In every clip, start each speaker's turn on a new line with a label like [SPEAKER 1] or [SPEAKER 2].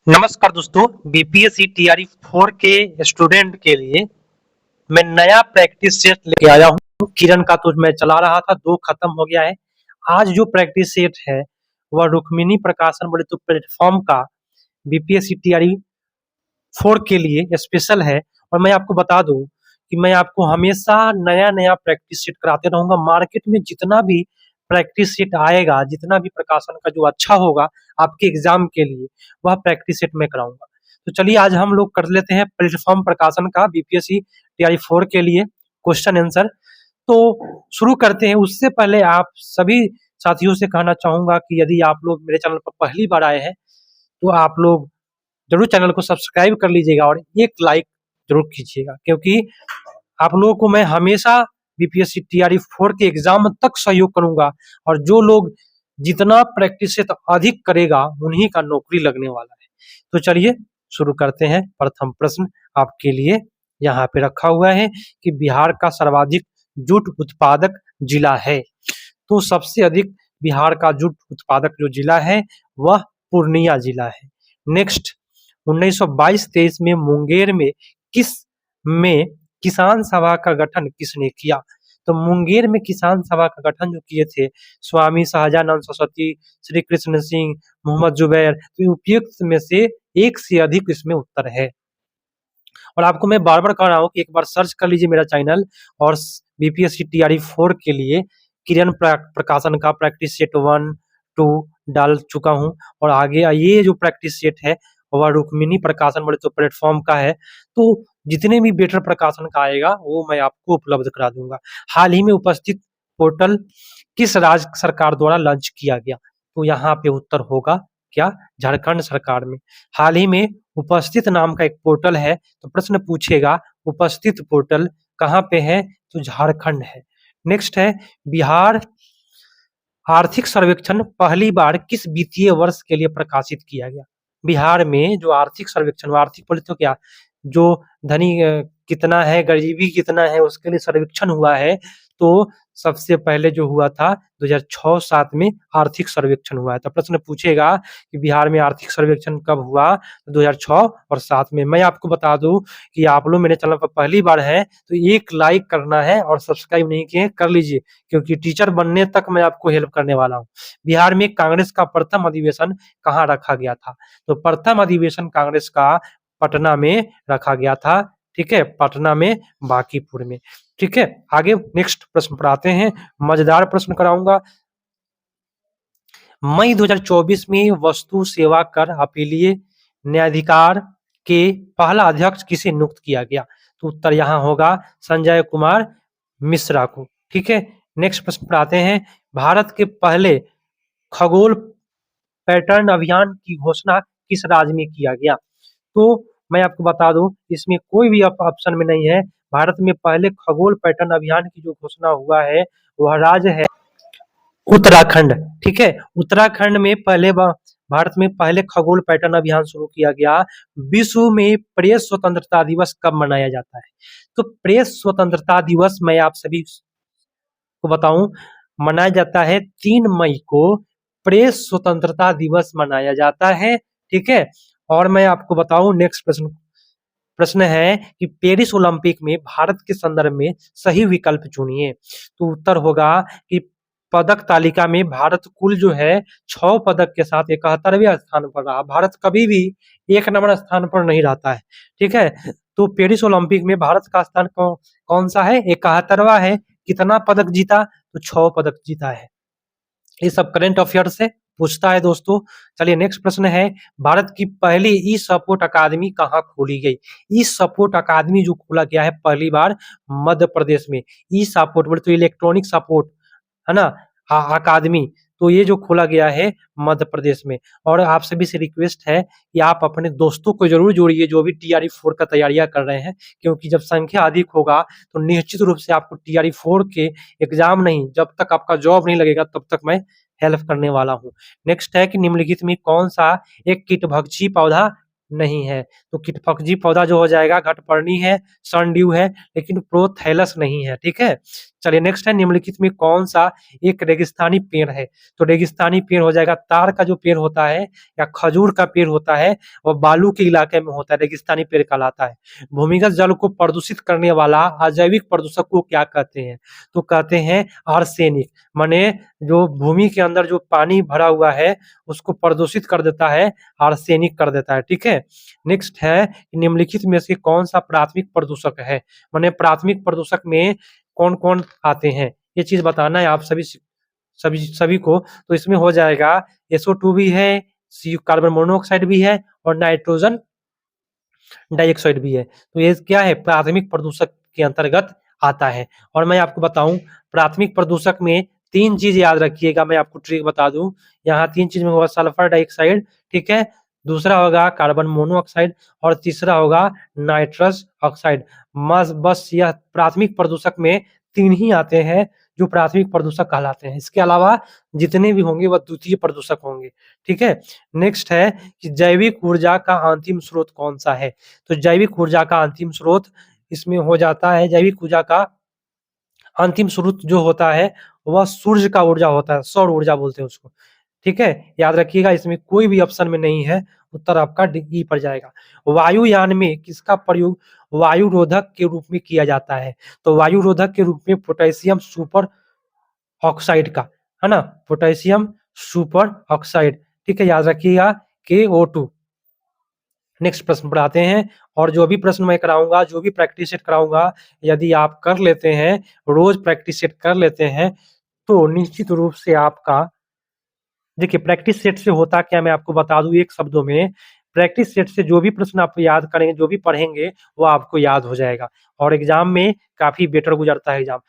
[SPEAKER 1] नमस्कार दोस्तों, BPSC TRE 4 के स्टूडेंट के लिए मैं नया प्रैक्टिस सेट लेके आया हूँ। किरण का तो मैं चला रहा था, 2 खत्म हो गया है। आज जो प्रैक्टिस सेट है वह रुक्मिणी प्रकाशन बोले तो प्लेटफॉर्म का बीपीएससी टीआरई 4 के लिए स्पेशल है। और मैं आपको बता दूं कि मैं आपको हमेशा नया नया प्रैक्टिस सेट कराते रहूंगा। मार्केट में जितना भी प्रैक्टिस सेट आएगा, जितना भी प्रकाशन का जो अच्छा होगा आपके एग्जाम के लिए, वह प्रैक्टिस सेट मैं कराऊंगा। तो चलिए आज हम लोग कर लेते हैं प्लेटफॉर्म प्रकाशन का बीपीएससी टीआरई 4 के लिए क्वेश्चन आंसर। तो शुरू करते हैं। उससे पहले आप सभी साथियों से कहना चाहूंगा कि यदि आप लोग मेरे चैनल पर पहली बार आए हैं तो आप लोग जरूर चैनल को सब्सक्राइब कर लीजिएगा और एक लाइक जरूर कीजिएगा, क्योंकि आप लोगों को मैं हमेशा बीपीएससी टीआरई 4 के एग्जाम तक सहयोग करूंगा। और जो लोग जितना प्रैक्टिस से तो अधिक करेगा उन्हीं का नौकरी लगने वाला है। तो चलिए शुरू करते हैं। प्रथम प्रश्न आपके लिए यहाँ पे रखा हुआ है कि बिहार का सर्वाधिक जूट उत्पादक जिला है। तो सबसे अधिक बिहार का जूट उत्पादक जो जिला है वह पूर्णिया जिला है। नेक्स्ट, 1922-23 में मुंगेर में किस में किसान सभा का गठन किसने किया? तो मुंगेर में किसान सभा का गठन जो किए थे स्वामी शाहजानंद सरस्वती, श्री कृष्ण सिंह, मोहम्मद जुबैर। तो उपयुक्त में से एक से अधिक इसमें उत्तर है। और आपको मैं बार बार कह रहा हूँ कि एक बार सर्च कर लीजिए मेरा चैनल। और बीपीएससी टीआरई 4 के लिए किरण प्रकाशन का प्रैक्टिस सेट 1, 2 डाल चुका हूँ। और आगे ये जो प्रैक्टिस सेट है वह रुक्मिणी प्रकाशन बोले तो प्लेटफॉर्म का है। तो जितने भी बेटर प्रकाशन का आएगा वो मैं आपको उपलब्ध करा दूंगा। हाल ही में उपस्थित पोर्टल किस राज्य सरकार द्वारा लॉन्च किया गया? तो यहाँ पे उत्तर होगा क्या? झारखंड सरकार में। हाल ही में उपस्थित नाम का एक पोर्टल है, तो प्रश्न पूछेगा उपस्थित पोर्टल कहाँ पे है? तो झारखंड है। नेक्स्ट है, बिहार आर्थिक सर्वेक्षण पहली बार किस वित्तीय वर्ष के लिए प्रकाशित किया गया? बिहार में जो आर्थिक सर्वेक्षण, आर्थिक बोले तो क्या, जो धनी कितना है, गरीबी कितना है, उसके लिए सर्वेक्षण हुआ है। तो सबसे पहले जो हुआ था 2006-07 में आर्थिक सर्वेक्षण हुआ है। तो प्रश्न पूछेगा कि बिहार में आर्थिक सर्वेक्षण कब हुआ? 2006 और 7 में। मैं आपको बता दूं कि आप लोग मेरे चैनल पर पहली बार है तो एक लाइक करना है और सब्सक्राइब नहीं किए कर लीजिए, क्योंकि टीचर बनने तक मैं आपको हेल्प करने वाला हूँ। बिहार में कांग्रेस का प्रथम अधिवेशन कहाँ रखा गया था? तो प्रथम अधिवेशन कांग्रेस का पटना में रखा गया था। ठीक है, पटना में, बांकीपुर में। ठीक है, आगे नेक्स्ट प्रश्न पर आते हैं। मजेदार प्रश्न कराऊंगा। मई 2024 में वस्तु सेवा कर अपीलीय न्यायाधिकार के पहला अध्यक्ष किसे नियुक्त किया गया? तो उत्तर यहाँ होगा संजय कुमार मिश्रा को। ठीक है, नेक्स्ट प्रश्न पर आते हैं। भारत के पहले खगोल पैटर्न अभियान की घोषणा किस राज्य में किया गया? तो मैं आपको बता दूं इसमें कोई भी ऑप्शन में नहीं है। भारत में पहले खगोल पैटर्न अभियान की जो घोषणा हुआ है वह राज्य है उत्तराखंड। ठीक है, उत्तराखंड में भारत में पहले खगोल पैटर्न अभियान शुरू किया गया। विश्व में प्रेस स्वतंत्रता दिवस कब मनाया जाता है? तो प्रेस स्वतंत्रता दिवस मैं आप सभी को बताऊं मनाया जाता है 3 मई को। प्रेस स्वतंत्रता दिवस मनाया जाता है। ठीक है, और मैं आपको बताऊं नेक्स्ट प्रश्न प्रश्न है कि पेरिस ओलंपिक में भारत के संदर्भ में सही विकल्प चुनिए। तो उत्तर होगा कि पदक तालिका में भारत कुल जो है 6 पदक के साथ 71वें स्थान पर रहा। भारत कभी भी 1 नंबर स्थान पर नहीं रहता है। ठीक है, तो पेरिस ओलंपिक में भारत का स्थान कौन सा है? 71वां है। कितना पदक जीता? तो 6 पदक जीता है। ये सब करंट अफेयर से पूछता है दोस्तों। चलिए नेक्स्ट प्रश्न है, भारत की पहली ई सपोर्ट अकादमी कहाँ खोली गई? ई सपोर्ट अकादमी जो खोला गया है पहली बार मध्य प्रदेश में। ई सपोर्ट बोले तो इलेक्ट्रॉनिक सपोर्ट है ना, अकादमी। तो ये जो खोला गया है मध्य प्रदेश में। और आप सभी से रिक्वेस्ट है कि आप अपने दोस्तों को जरूर जोड़िए जो भी टीआरई 4 का तैयारियां कर रहे हैं, क्योंकि जब संख्या अधिक होगा तो निश्चित रूप से आपको टीआरई 4 के एग्जाम नहीं, जब तक आपका जॉब नहीं लगेगा तब तक मैं हेल्प करने वाला हूँ। नेक्स्ट है कि निम्नलिखित में कौन सा एक कीटभक्षी पौधा नहीं है। तो किटपक्षी पौधा जो हो जाएगा घटपर्णी है, सनड्यू है, लेकिन प्रोथैलस नहीं है। ठीक है, चलिए नेक्स्ट है, निम्नलिखित में कौन सा एक रेगिस्तानी पेड़ है? तो रेगिस्तानी पेड़ हो जाएगा ताड़ का जो पेड़ होता है या खजूर का पेड़ होता है, वह बालू के इलाके में होता है, रेगिस्तानी पेड़ कहलाता है। भूमिगत जल को प्रदूषित करने वाला अजैविक प्रदूषक को क्या कहते हैं? तो कहते हैं आर्सेनिक। माने जो भूमि के अंदर जो पानी भरा हुआ है उसको प्रदूषित कर देता है, आर्सेनिक कर देता है। ठीक है, नेक्स्ट है, निम्नलिखित में से कौन सा प्राथमिक प्रदूषक है? माने प्राथमिक प्रदूषक में कौन कौन आते हैं, ये चीज बताना है आप सभी सभी सभी को। तो इसमें हो जाएगा SO2 भी है, कार्बन मोनोऑक्साइड भी है और नाइट्रोजन डाइऑक्साइड भी है। तो ये क्या है, प्राथमिक प्रदूषक के अंतर्गत आता है। और मैं आपको बताऊं, प्राथमिक प्रदूषक में तीन चीज याद रखिएगा, मैं आपको ट्रिक बता दूं। यहाँ तीन चीज में होगा सल्फर डाइऑक्साइड, ठीक है, दूसरा होगा कार्बन मोनोऑक्साइड और तीसरा होगा नाइट्रस ऑक्साइड। बस यह प्राथमिक प्रदूषक में तीन ही आते हैं जो प्राथमिक प्रदूषक कहलाते हैं। इसके अलावा जितने भी होंगे वह द्वितीय प्रदूषक होंगे। ठीक है, नेक्स्ट है कि जैविक ऊर्जा का अंतिम स्रोत कौन सा है? तो जैविक ऊर्जा का अंतिम स्रोत इसमें हो जाता है, जैविक ऊर्जा का अंतिम स्रोत जो होता है वह सूर्य का ऊर्जा होता है, सौर ऊर्जा बोलते हैं उसको। ठीक है, याद रखिएगा, इसमें कोई भी ऑप्शन में नहीं है, उत्तर आपका डी पर जाएगा। वायुयान में किसका प्रयोग वायुरोधक के रूप में किया जाता है? तो वायुरोधक के रूप में पोटेशियम सुपर ऑक्साइड का, है ना, पोटेशियम सुपर ऑक्साइड। ठीक है, याद रखिएगा KO2। नेक्स्ट प्रश्न पर आते हैं, और जो भी प्रश्न मैं कराऊंगा, जो भी प्रैक्टिस सेट कराऊंगा, यदि आप कर लेते हैं, रोज प्रैक्टिस सेट कर लेते हैं, तो निश्चित रूप से आपका, देखिए प्रैक्टिस सेट से होता क्या, मैं आपको बता दूं एक शब्दों में। प्रैक्टिस सेट से जो भी प्रश्न आप याद करेंगे, जो भी पढ़ेंगे, वो आपको याद हो जाएगा और एग्जाम में काफी बेटर गुजरता है एग्जाम।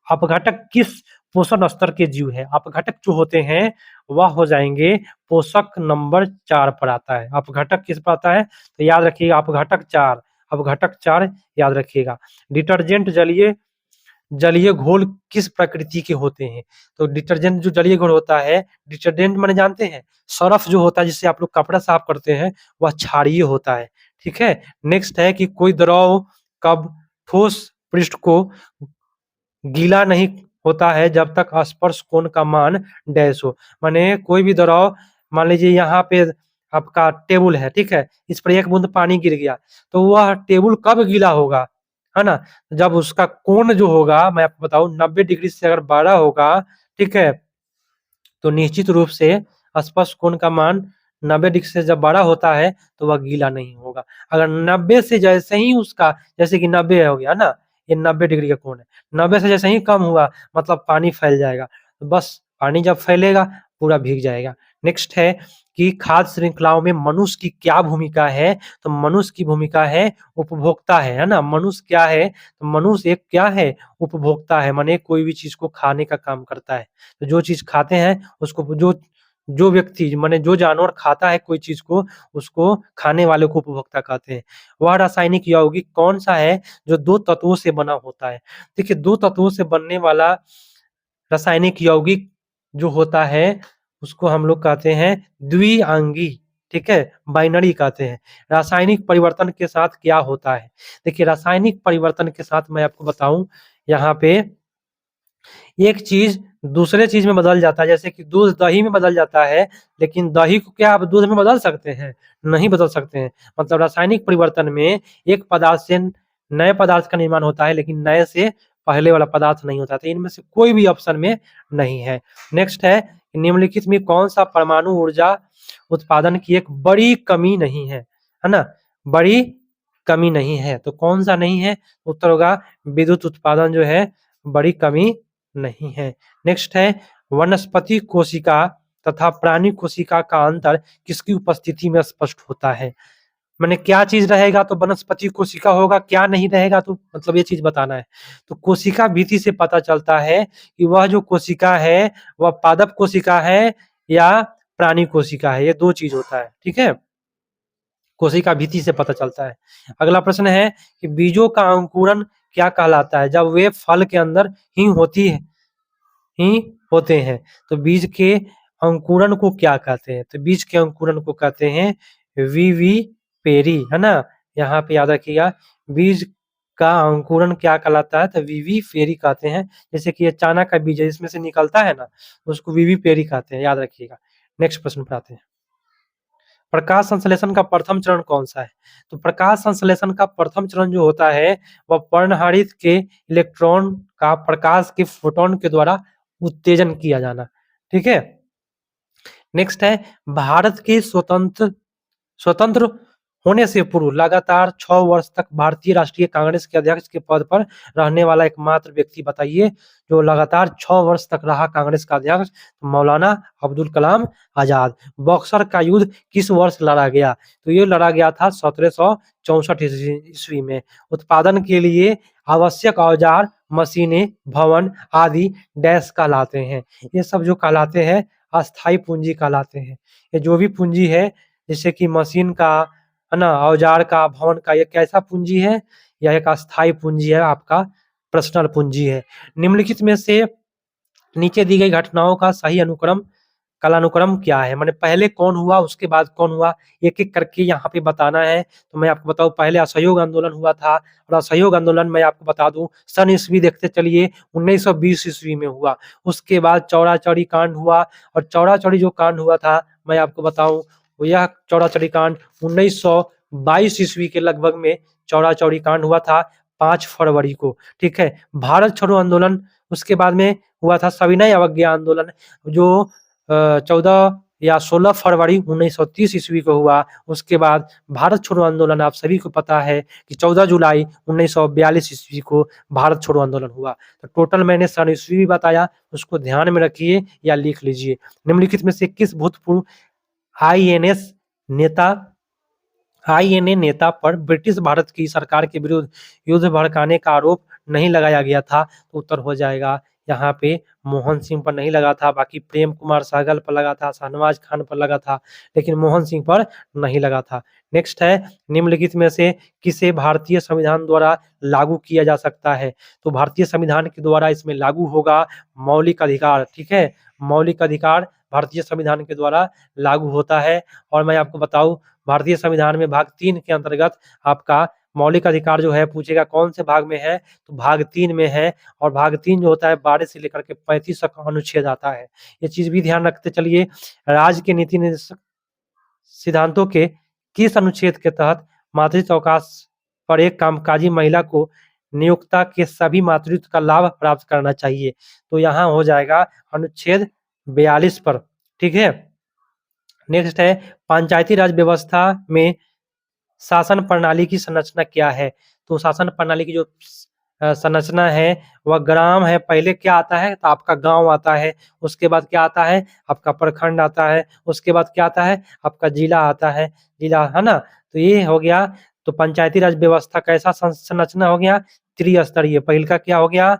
[SPEAKER 1] अपघटक किस पोषण स्तर के जीव है? अपघटक जो होते हैं वह हो जाएंगे पोषक नंबर 4 पर आता है। अपघटक किस पर आता है? तो याद रखिएगा अपघटक 4, अपघटक 4 याद रखिएगा। डिटर्जेंट जलीय जलीय घोल किस प्रकृति के होते हैं? तो डिटर्जेंट जो जलीय घोल होता है, डिटर्जेंट माने जानते हैं, सरफ जो होता है जिससे आप लोग कपड़ा साफ करते हैं, वह क्षारीय होता है। ठीक है, नेक्स्ट है कि कोई द्रव कब ठोस पृष्ठ को गीला नहीं होता है जब तक स्पर्श कोण का मान डैश हो। माने कोई भी द्रव, मान लीजिए यहाँ पे आपका टेबल है, ठीक है, इस पर एक बूंद पानी गिर गया, तो वह टेबल कब गीला होगा, है ना, जब उसका कोण जो होगा, मैं आपको बताऊं 90 डिग्री से अगर बड़ा होगा, ठीक है, तो निश्चित रूप से स्पर्श कोण का मान 90 डिग्री से जब बड़ा होता है तो वह गीला नहीं होगा। अगर 90 से जैसे ही उसका, जैसे कि 90 हो गया ना, ये 90 डिग्री का कोण है, 90 से जैसे ही कम हुआ मतलब पानी फैल जाएगा, तो बस पानी जब फैलेगा पूरा भीग जाएगा। नेक्स्ट है कि खाद्य श्रृंखलाओं में मनुष्य की क्या भूमिका है? तो मनुष्य की भूमिका है उपभोक्ता है ना। मनुष्य क्या है? तो मनुष्य एक क्या है? उपभोक्ता है, माने कोई भी चीज को खाने का काम करता है। तो जो चीज खाते हैं उसको, जो जो व्यक्ति माने जो जानवर खाता है कोई चीज को, उसको खाने वाले को उपभोक्ता कहते हैं। वह रासायनिक यौगिक कौन सा है जो दो तत्वों से बना होता है? देखिए दो तत्वों से बनने वाला रासायनिक यौगिक जो होता है उसको हम लोग कहते हैं द्विआंगी। ठीक है, बाइनरी कहते हैं। रासायनिक परिवर्तन के साथ क्या होता है? देखिए रासायनिक परिवर्तन के साथ मैं आपको बताऊं, यहाँ पे एक चीज दूसरे चीज में बदल जाता है, जैसे कि दूध दही में बदल जाता है, लेकिन दही को क्या आप दूध में बदल सकते हैं? नहीं बदल सकते हैं। मतलब रासायनिक परिवर्तन में एक पदार्थ से नए पदार्थ का निर्माण होता है, लेकिन नए से पहले वाला पदार्थ नहीं होता। तो इनमें से कोई भी ऑप्शन में नहीं है। नेक्स्ट है, निम्नलिखित में कौन सा परमाणु ऊर्जा उत्पादन की एक बड़ी कमी नहीं है ना, बड़ी कमी नहीं है, तो कौन सा नहीं है? उत्तर होगा विद्युत उत्पादन जो है बड़ी कमी नहीं है। नेक्स्ट है, वनस्पति कोशिका तथा प्राणी कोशिका का अंतर किसकी उपस्थिति में स्पष्ट होता है? मैंने क्या चीज रहेगा तो वनस्पति कोशिका होगा, क्या नहीं रहेगा तो मतलब ये चीज बताना है। तो कोशिका भित्ति से पता चलता है कि वह जो कोशिका है वह पादप कोशिका है या प्राणी कोशिका है, ये दो चीज होता है। ठीक है, कोशिका भित्ति से पता चलता है। अगला प्रश्न है कि बीजों का अंकुरन क्या कहलाता है? जब वे फल के अंदर ही होते हैं, तो बीज के अंकुरन को क्या कहते हैं? तो बीज के अंकुरन को कहते हैं पेरी, है ना? यहाँ पे याद रखिएगा, बीज का अंकुरण क्या कहलाता है? तो विवी पेरी कहते हैं। जैसे कि ये चना का बीज है, इसमें से निकलता है ना, उसको विवी पेरी कहते हैं, याद रखिएगा। नेक्स्ट प्रश्न पर आते हैं। प्रकाश संश्लेषण का प्रथम चरण कौन सा है? तो प्रकाश संश्लेषण का प्रथम चरण जो होता है, वह पर्णहरित के इलेक्ट्रॉन का प्रकाश के फोटोन के द्वारा उत्तेजन किया जाना। ठीक है। नेक्स्ट है, भारत के स्वतंत्र होने से पूर्व लगातार 6 वर्ष तक भारतीय राष्ट्रीय कांग्रेस के अध्यक्ष के पद पर रहने वाला एकमात्र व्यक्ति बताइए, जो लगातार 6 वर्ष तक रहा कांग्रेस का अध्यक्ष। मौलाना अब्दुल कलाम आजाद। बक्सर का युद्ध किस वर्ष लड़ा गया? तो ये लड़ा गया था 1764 ईस्वी में। उत्पादन के लिए आवश्यक औजार, मशीनें, भवन आदि डैश कहलाते हैं। ये सब जो कहलाते हैं अस्थाई पूंजी कहलाते हैं। ये जो भी पूंजी है, जैसे कि मशीन का, है ना, औजार का, भवन का, ये कैसा पूंजी है? यह एक अस्थाई पूंजी है, आपका पर्सनल पूंजी है। निम्नलिखित में से नीचे दी गई घटनाओं का सही कालानुक्रम क्या है? माने पहले कौन हुआ, उसके बाद कौन हुआ, एक एक करके यहाँ पे बताना है। तो मैं आपको बताऊं, पहले असहयोग आंदोलन हुआ था, और असहयोग आंदोलन मैं आपको बता दूं सन ईस्वी देखते चलिए 1920 ईस्वी में हुआ। उसके बाद चौरा चौरी कांड हुआ, और चौरा चौरी जो कांड हुआ था मैं आपको बताऊं, यह चौरा चौरी कांड 1922 ईस्वी के लगभग में चौरा चौरी कांड हुआ था, 5 फरवरी को। ठीक है। भारत छोड़ो आंदोलन उसके बाद में हुआ था, सविनय अवज्ञा आंदोलन, जो 14 या 16 फरवरी 1930 ईस्वी को हुआ। उसके बाद भारत छोड़ो आंदोलन, आप सभी को पता है कि 14 जुलाई 1942 ईस्वी को भारत छोड़ो आंदोलन हुआ। तो टोटल मैंने सन ईस्वी भी बताया, उसको ध्यान में रखिए या लिख लीजिए। निम्नलिखित में से किस भूतपूर्व आईएनएस नेता आईएनए नेता पर ब्रिटिश भारत की सरकार के विरुद्ध युद्ध भड़काने का आरोप नहीं लगाया गया था? तो उत्तर हो जाएगा यहाँ पे मोहन सिंह पर नहीं लगा था, बाकी प्रेम कुमार सहगल पर लगा था, शाहनवाज खान पर लगा था, लेकिन मोहन सिंह पर नहीं लगा था। नेक्स्ट है, निम्नलिखित में से किसे भारतीय संविधान द्वारा लागू किया जा सकता है? तो भारतीय संविधान के द्वारा इसमें लागू होगा मौलिक अधिकार। ठीक है। मौलिक अधिकार भारतीय संविधान के द्वारा लागू होता है। और मैं आपको बताऊं, भारतीय संविधान में भाग 3 के अंतर्गत आपका मौलिक अधिकार जो है पूछेगा कौन से भाग में है, तो भाग 3 में है। और भाग 3 जो होता है 12 से लेकर के 35 तक अनुच्छेद आता है। ये चीज भी ध्यान रखते चलिए। राज्य के नीति निर्देशक सिद्धांतों के किस अनुच्छेद के तहत मातृत्व अवकाश पर एक कामकाजी महिला को नियोक्ता के सभी मातृत्व का लाभ प्राप्त करना चाहिए? तो यहाँ हो जाएगा अनुच्छेद 42 पर। ठीक है। नेक्स्ट है, पंचायती राज व्यवस्था में शासन प्रणाली की संरचना क्या है? तो शासन प्रणाली की जो संरचना है वह ग्राम है। पहले क्या आता है? तो आपका गांव आता है। उसके बाद क्या आता है? आपका प्रखंड आता है। उसके बाद क्या आता है? आपका जिला आता है। जिला, है ना? तो ये हो गया। तो पंचायती राज व्यवस्था कैसा संरचना हो गया? त्रिस्तरीय। पहले का क्या हो गया?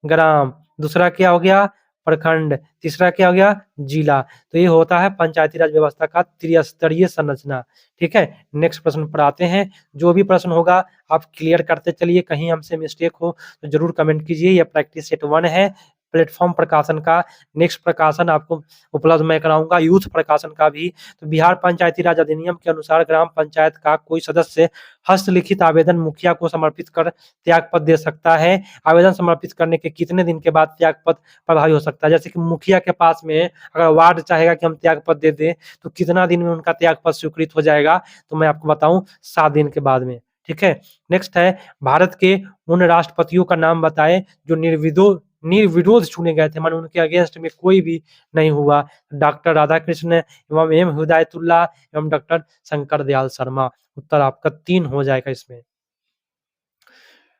[SPEAKER 1] ग्राम। दूसरा क्या हो गया? प्रखंड। तीसरा क्या हो गया? जिला। तो ये होता है पंचायती राज व्यवस्था का त्रिस्तरीय संरचना। ठीक है। नेक्स्ट प्रश्न पर आते हैं। जो भी प्रश्न होगा आप क्लियर करते चलिए, कहीं हमसे मिस्टेक हो तो जरूर कमेंट कीजिए। यह प्रैक्टिस सेट 1 है प्लेटफॉर्म प्रकाशन का। नेक्स्ट प्रकाशन आपको उपलब्ध मैं कराऊंगा यूथ प्रकाशन का भी। तो बिहार पंचायती राज अधिनियम के अनुसार ग्राम पंचायत का कोई सदस्य हस्तलिखित आवेदन मुखिया को समर्पित कर त्यागपत्र दे सकता है। आवेदन समर्पित करने के कितने दिन के बाद त्यागपत्र प्रभावी हो सकता है? जैसे कि मुखिया के पास में अगर वार्ड चाहेगा कि हम त्यागपत्र दे दें, तो कितना दिन में उनका त्यागपत्र स्वीकृत हो जाएगा? तो मैं आपको बताऊं 7 दिन के बाद में। ठीक है। नेक्स्ट है, भारत के उन राष्ट्रपतियों का नाम बताएं जो निर्विरोध चुने गए थे, माने उनके अगेंस्ट में कोई भी नहीं हुआ। डॉक्टर राधाकृष्ण एवं एम हिदायतुल्लाह एवं डॉक्टर शंकर दयाल शर्मा। उत्तर आपका 3 हो जाएगा इसमें।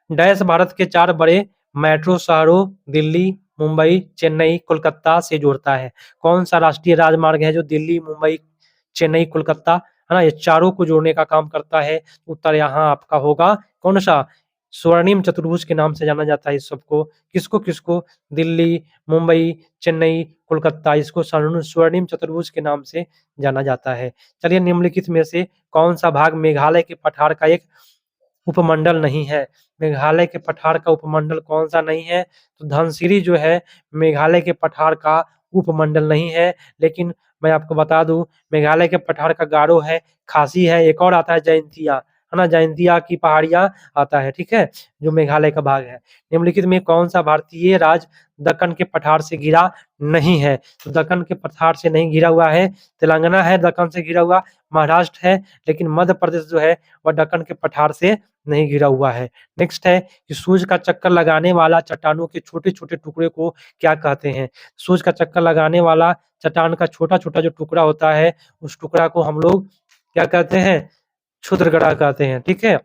[SPEAKER 1] डैश भारत के 4 बड़े मेट्रो शहरों दिल्ली, मुंबई, चेन्नई, कोलकाता से जोड़ता है? कौन सा राष्ट्रीय राजमार्ग है जो दिल्ली, मुंबई, चेन्नई, कोलकाता, है ना, ये चारों को जोड़ने का काम करता है? उत्तर यहाँ आपका होगा कौन सा? स्वर्णिम चतुर्भुज के नाम से जाना जाता है इस सबको। किसको किसको? दिल्ली, मुंबई, चेन्नई, कोलकाता, इसको स्वर्णिम चतुर्भुज के नाम से जाना जाता है। चलिए, निम्नलिखित में से कौन सा भाग मेघालय के पठार का एक उपमंडल नहीं है? मेघालय के पठार का उपमंडल कौन सा नहीं है? तो धनसिरी जो है मेघालय के पठार का उपमंडल नहीं है। लेकिन मैं आपको बता दूं, मेघालय के पठार का गारो है, खासी है, एक और आता है जयंतिया, है ना, जयंतिया की पहाड़ियां आता है, ठीक है, जो मेघालय का भाग है। निम्नलिखित में कौन सा भारतीय राज्य दक्कन के पठार से घिरा नहीं है? तो दक्कन के पठार से नहीं घिरा हुआ है, तेलंगाना है दक्कन से घिरा हुआ, महाराष्ट्र है, लेकिन मध्य प्रदेश जो है वह दक्कन के पठार से नहीं घिरा हुआ है। नेक्स्ट है कि सूर्य का चक्कर लगाने वाला चट्टानों के छोटे-छोटे टुकड़े को क्या कहते हैं? सूर्य का चक्कर लगाने वाला चट्टान का छोटा-छोटा जो टुकड़ा होता है, उस टुकड़ा को हम लोग क्या कहते हैं? क्षुद्रग्रह कहते हैं, ठीक है।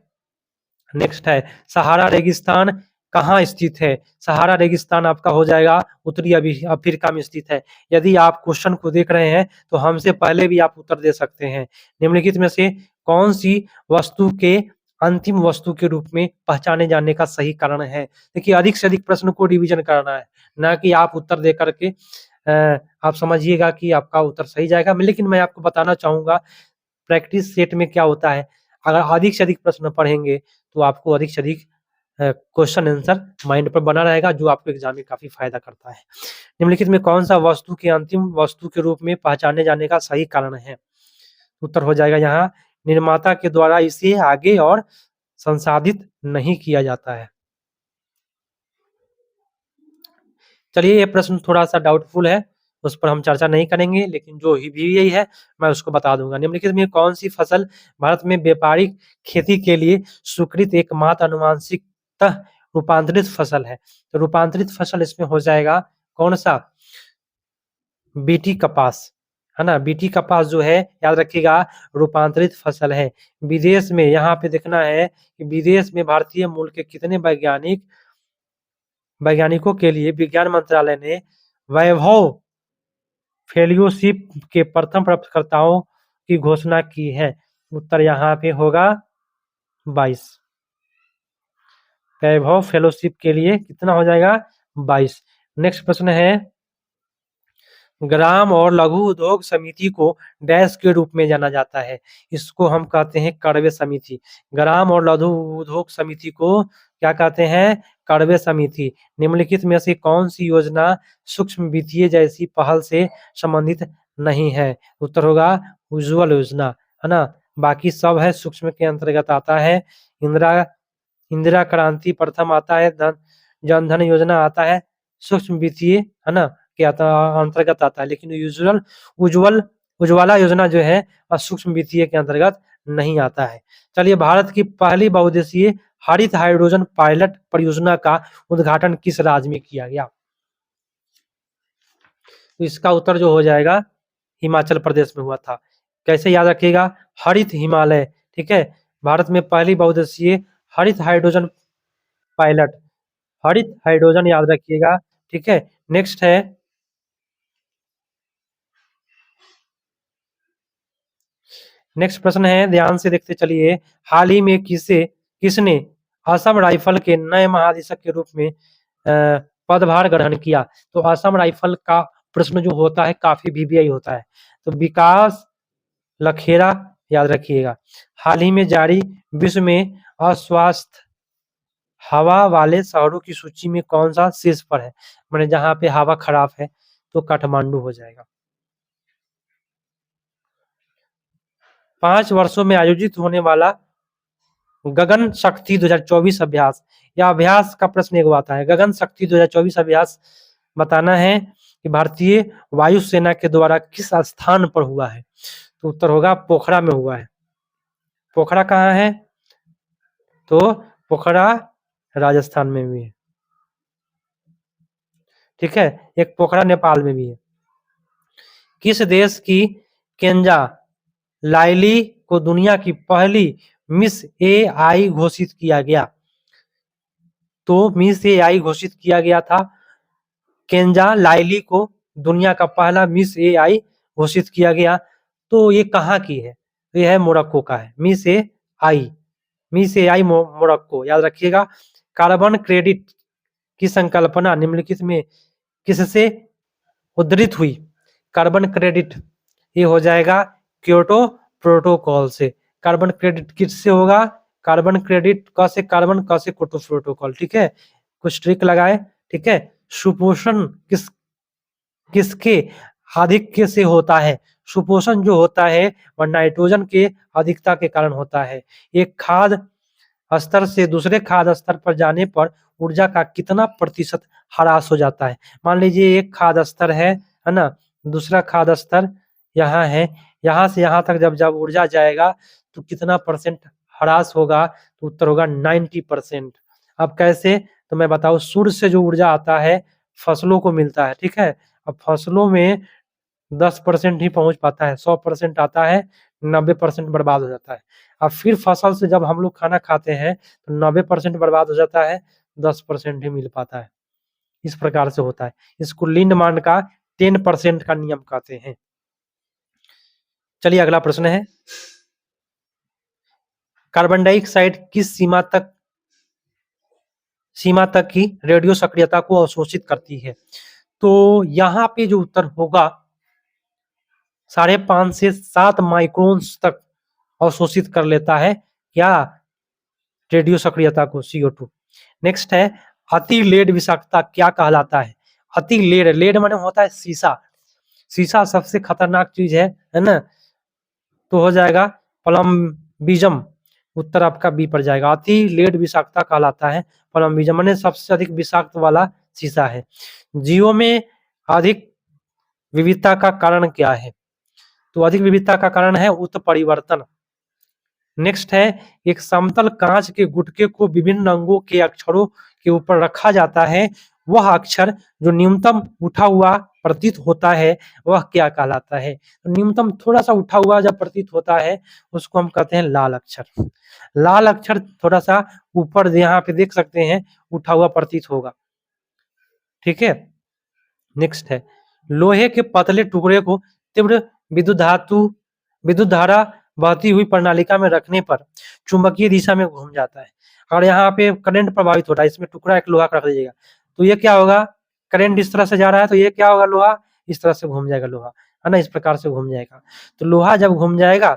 [SPEAKER 1] नेक्स्ट है सहारा रेगिस्तान कहाँ स्थित है? सहारा रेगिस्तान आपका हो जाएगा उत्तरी अफ्रीका में स्थित है। यदि आप क्वेश्चन को देख रहे हैं तो हमसे पहले भी आप उत्तर दे सकते हैं। निम्नलिखित में से कौन सी वस्तु के अंतिम वस्तु के रूप में पहचाने जाने का सही कारण है? देखिए, अधिक से अधिक प्रश्न को रिवीजन करना है, ना कि आप उत्तर दे करके आप समझिएगा कि आपका उत्तर सही जाएगा। लेकिन मैं आपको बताना चाहूंगा, प्रैक्टिस सेट में क्या होता है, अगर अधिक से अधिक प्रश्न पढ़ेंगे तो आपको अधिक से अधिक क्वेश्चन आंसर माइंड पर बना रहेगा, जो आपको एग्जाम में काफी फायदा करता है। निम्नलिखित में कौन सा वस्तु के अंतिम वस्तु के रूप में पहचाने जाने का सही कारण है? उत्तर हो जाएगा यहाँ निर्माता के द्वारा इसे आगे और संसाधित नहीं किया जाता है। चलिए, ये प्रश्न थोड़ा सा डाउटफुल है, उस पर हम चर्चा नहीं करेंगे, लेकिन जो ही भी यही है मैं उसको बता दूंगा। निम्नलिखित में कौन सी फसल भारत में व्यापारिक खेती के लिए स्वीकृत एकमात्र अनुवांशिकतः रूपांतरित फसल है? तो रूपांतरित फसल इसमें हो जाएगा कौन सा? बीटी कपास, है ना। बीटी कपास जो है, याद रखिएगा, रूपांतरित फसल है। विदेश में यहाँ पे देखना है कि विदेश में भारतीय मूल के कितने वैज्ञानिकों के लिए विज्ञान मंत्रालय ने वैभव फेलोशिप के प्रथम प्राप्तकर्ताओं की घोषणा की है? उत्तर यहाँ पे होगा 22। वैभव फेलोशिप के लिए कितना हो जाएगा? 22। नेक्स्ट प्रश्न है ग्राम और लघु उद्योग समिति को डैश के रूप में जाना जाता है? इसको हम कहते हैं कड़वे समिति। ग्राम और लघु उद्योग समिति को क्या कहते हैं? कड़वे समिति। निम्नलिखित में से कौन सी योजना सूक्ष्म वित्तीय जैसी पहल से संबंधित नहीं है? उत्तर होगा उज्ज्वल योजना, है ना। बाकी सब है सूक्ष्म के अंतर्गत आता है। इंदिरा क्रांति प्रथम आता है, जन धन योजना आता है, सूक्ष्म वित्तीय, है ना, के अंतर्गत आता है। लेकिन उज्ज्वला योजना जो है सूक्ष्म वित्तीय के अंतर्गत नहीं आता है। चलिए, भारत की पहली बहुउद्देशीय हरित हाइड्रोजन पायलट परियोजना का उद्घाटन किस राज्य में किया गया? तो इसका उत्तर जो हो जाएगा हिमाचल प्रदेश में हुआ था। कैसे याद रखिएगा? हरित हिमालय, ठीक है। भारत में पहली बहुउद्देशीय हरित हाइड्रोजन पायलट, हरित हाइड्रोजन याद रखिएगा, ठीक है। नेक्स्ट है नेक्स्ट प्रश्न है, ध्यान से देखते चलिए। हाल ही में किसने असम राइफल के नए महानिदेशक के रूप में पदभार ग्रहण किया? तो असम राइफल का प्रश्न जो होता है काफी वीवीआई होता है। तो विकास लखेरा याद रखिएगा। हाल ही में जारी विश्व में अस्वस्थ हवा वाले शहरों की सूची में कौन सा शीर्ष पर है? मैंने जहां पे हवा खराब है तो काठमांडू हो जाएगा। 5 वर्षों में आयोजित होने वाला गगन शक्ति 2024 अभ्यास, या अभ्यास का प्रश्न एक आता है। गगन शक्ति 2024 अभ्यास बताना है कि भारतीय वायुसेना के द्वारा किस स्थान पर हुआ है? तो उत्तर होगा पोखरा में हुआ है। पोखरा कहाँ है? तो पोखरा राजस्थान में भी है, ठीक है। एक पोखरा नेपाल में भी है। किस देश की केंजा लाइली को दुनिया की पहली मिस एआई घोषित किया गया? तो मिस एआई घोषित किया गया था केंजा लाइली को, दुनिया का पहला मिस एआई घोषित किया गया। तो ये कहाँ की है? तो यह है मोरक्को का है, मिस एआई मोरक्को, याद रखिएगा। कार्बन क्रेडिट की संकल्पना निम्नलिखित में किससे उद्धृत हुई? कार्बन क्रेडिट ये हो जाएगा क्योटो प्रोटोकॉल से। कार्बन क्रेडिट किससे होगा? कार्बन क्रेडिट क से कार्बन, क से क्योटो प्रोटोकॉल, ठीक है। कुछ ट्रिक लगाए, ठीक है। सुपोषण किसके आधिक्य से होता है? सुपोषण जो होता है वह नाइट्रोजन के अधिकता के कारण होता है। एक खाद्य स्तर से दूसरे खाद्य स्तर पर जाने पर ऊर्जा का कितना प्रतिशत ह्रास हो जाता है? मान लीजिए एक खाद्य स्तर है ना? दूसरा खाद्य स्तर यहाँ है, यहाँ से यहाँ तक जब ऊर्जा जाएगा तो कितना परसेंट ह्रास होगा? तो उत्तर होगा 90%। अब कैसे? तो मैं बताऊँ, सूर्य से जो ऊर्जा आता है फसलों को मिलता है, ठीक है? अब फसलों में 10% ही पहुंच पाता है, 100% आता है, 90% बर्बाद हो जाता है। अब फिर फसल से जब हम लोग खाना खाते हैं तो 90% बर्बाद हो जाता है, 10% ही मिल पाता है। इस प्रकार से होता है। इसको लिंडमान का 10% का नियम कहते हैं। चलिए अगला प्रश्न है, कार्बन डाइऑक्साइड किस सीमा तक की रेडियो सक्रियता को अवशोषित करती है? तो यहाँ पे जो उत्तर होगा 5.5 से 7 माइक्रोन्स तक अवशोषित कर लेता है क्या? रेडियो सक्रियता को, CO2। नेक्स्ट है, अति लेड विषाक्तता क्या कहलाता है? अति लेड, लेड माने होता है शीशा। शीशा सबसे खतरनाक चीज है ना? तो हो जाएगा प्लम्बिज्म, उत्तर आपका बी पर जाएगा। अति लेड विषाक्तता कहलाता है प्लम्बिज्म, माने सबसे अधिक विषाक्त वाला शीशा है। जीवों में अधिक विविधता का कारण क्या है? तो अधिक विविधता का कारण है उत्परिवर्तन। नेक्स्ट है, एक समतल कांच के गुटके को विभिन्न रंगों के अक्षरों के ऊपर रखा जाता है, वह अक्षर जो न्यूनतम उठा हुआ प्रतीत होता है वह क्या कहलाता है? न्यूनतम थोड़ा सा उठा हुआ जब प्रतीत होता है उसको हम कहते हैं लाल अक्षर। लाल अक्षर थोड़ा सा ऊपर यहाँ पे देख सकते हैं उठा हुआ प्रतीत होगा, ठीक है। नेक्स्ट है, लोहे के पतले टुकड़े को तीव्र विद्युत धारा बहती हुई प्रणालिका में रखने पर चुंबकीय दिशा में घूम जाता है। और यहाँ पे करंट प्रभावित हो रहा है, इसमें टुकड़ा एक लोहा का रख दीजिएगा तो ये क्या होगा? करंट इस तरह से जा रहा है तो ये क्या होगा? लोहा इस तरह से घूम जाएगा, लोहा है ना, इस प्रकार से घूम जाएगा। तो लोहा जब घूम जाएगा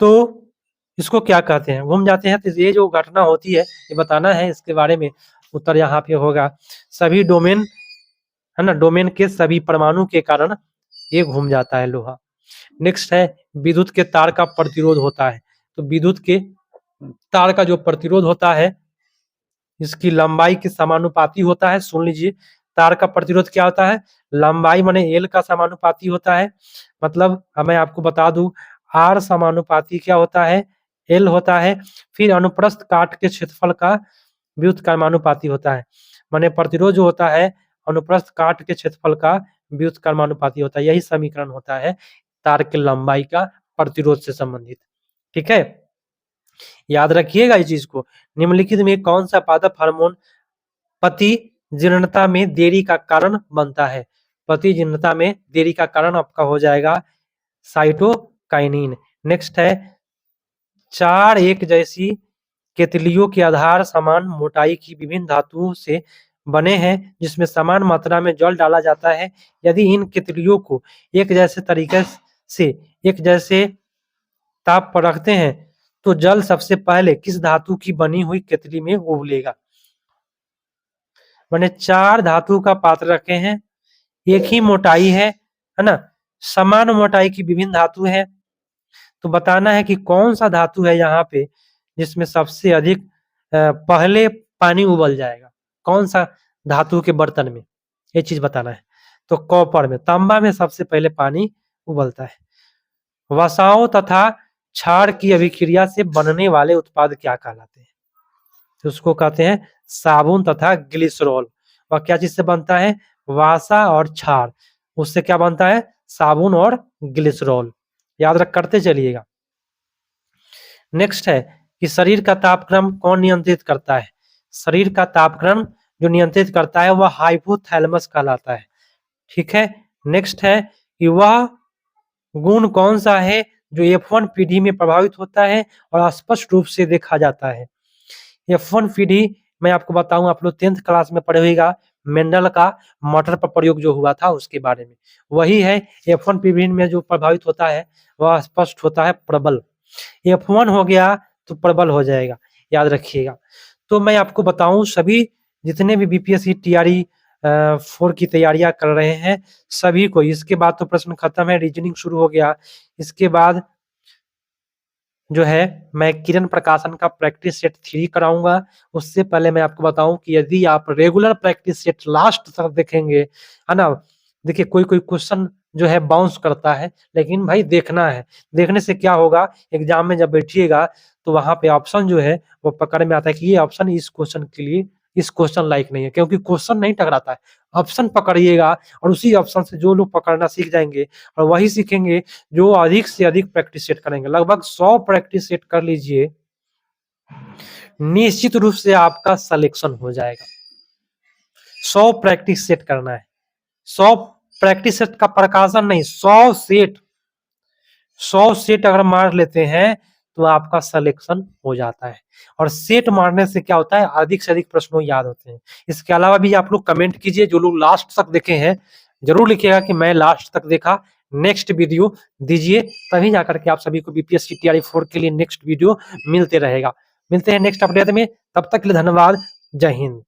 [SPEAKER 1] तो इसको क्या कहते हैं? घूम जाते हैं। तो ये जो घटना होती है ये बताना है, इसके बारे में उत्तर यहाँ पे होगा सभी डोमेन, है ना, डोमेन के सभी परमाणु के कारण ये घूम जाता है लोहा। नेक्स्ट है, विद्युत के तार का प्रतिरोध होता है। तो विद्युत के तार का जो प्रतिरोध होता है इसकी लंबाई के समानुपाती होता है। सुन लीजिए, तार का प्रतिरोध क्या होता है? लंबाई माने एल का समानुपाती होता है। मतलब मैं आपको बता दूं, आर समानुपाती क्या होता है? एल होता है। फिर अनुप्रस्थ काट के क्षेत्रफल का व्युत्क्रमानुपाती कर्मानुपाती होता है। माने प्रतिरोध जो होता है अनुप्रस्थ काट के क्षेत्रफल का व्युत्क्रमानुपाती होता है। यही समीकरण होता है तार की लंबाई का प्रतिरोध से संबंधित, ठीक है। याद रखिएगा इस चीज को। निम्नलिखित में कौन सा पादप हार्मोन पति जीर्णता में देरी का कारण बनता है? पति जीर्णता में देरी का कारण आपका हो जाएगा साइटोकाइनिन। नेक्स्ट है, 4 एक जैसी केतलियों के आधार समान मोटाई की विभिन्न धातुओं से बने हैं जिसमें समान मात्रा में जल डाला जाता है। यदि इन केतलियों को एक जैसे तरीके से एक जैसे ताप पर रखते हैं तो जल सबसे पहले किस धातु की बनी हुई केतली में उबलेगा? मैंने 4 धातु का पात्र रखे हैं, एक ही मोटाई है ना, समान मोटाई की विभिन्न धातु है। तो बताना है कि कौन सा धातु है यहाँ पे जिसमें सबसे अधिक पहले पानी उबल जाएगा। कौन सा धातु के बर्तन में, ये चीज बताना है। तो कॉपर में, तांबा में सबसे पहले पानी उबलता है। वसाओं तथा क्षार की अभिक्रिया से बनने वाले उत्पाद क्या कहलाते हैं? तो उसको कहते हैं साबुन तथा ग्लिसरॉल। वह क्या चीज से बनता है? वसा और क्षार, उससे क्या बनता है? साबुन और ग्लिसरॉल। याद रख करते चलिएगा। नेक्स्ट है कि शरीर का तापक्रम कौन नियंत्रित करता है? शरीर का तापक्रम जो नियंत्रित करता है वह हाइपोथैलेमस कहलाता है, ठीक है। नेक्स्ट है कि वह गुण कौन सा है जो F1 पीढ़ी में प्रभावित होता है और स्पष्ट रूप से देखा जाता है? F1 पीढ़ी मैं आपको बताऊं, आप लोग 10th क्लास में पढ़े होगा, मेंडल का मटर पर प्रयोग जो हुआ था उसके बारे में, वही है। F1 पीढ़ी में जो प्रभावित होता है वह स्पष्ट होता है प्रबल। F1 हो गया तो प्रबल हो जाएगा, याद रखिएगा। तो मैं आपको बताऊं, सभी जितने भी BPSC TRE 4 की तैयारियां कर रहे हैं सभी को। इसके बाद तो प्रश्न खत्म है, रीजनिंग शुरू हो गया। इसके बाद जो है मैं किरण प्रकाशन का प्रैक्टिस सेट 3 कराऊंगा। उससे पहले मैं आपको बताऊं कि यदि आप रेगुलर प्रैक्टिस सेट लास्ट तक देखेंगे, है ना, देखिए कोई कोई क्वेश्चन जो है बाउंस करता है, लेकिन भाई देखना है। देखने से क्या होगा, एग्जाम में जब बैठिएगा तो वहां पे ऑप्शन जो है वो पकड़ में आता है कि ये ऑप्शन इस क्वेश्चन के लिए, इस क्वेश्चन लायक नहीं है, क्योंकि क्वेश्चन नहीं टकराता है, ऑप्शन पकड़िएगा और उसी ऑप्शन से जो लोग पकड़ना सीख जाएंगे और वही सीखेंगे जो अधिक से अधिक प्रैक्टिस सेट करेंगे। लगभग 100 प्रैक्टिस सेट कर लीजिए, निश्चित रूप से आपका सिलेक्शन हो जाएगा। 100 प्रैक्टिस सेट करना है, 100 प्रैक्टिस सेट का प्रकाशन नहीं, 100 सेट, 100 सेट अगर मार लेते हैं तो आपका सिलेक्शन हो जाता है। और सेट मारने से क्या होता है, अधिक से अधिक प्रश्नों याद होते हैं। इसके अलावा भी आप लोग कमेंट कीजिए, जो लोग लास्ट तक देखे हैं जरूर लिखिएगा कि मैं लास्ट तक देखा, नेक्स्ट वीडियो दीजिए, तभी जाकर के आप सभी को बीपीएससी टीआरई 4 के लिए नेक्स्ट वीडियो मिलते रहेगा। मिलते हैं नेक्स्ट अपडेट में, तब तक के लिए धन्यवाद, जय हिंद।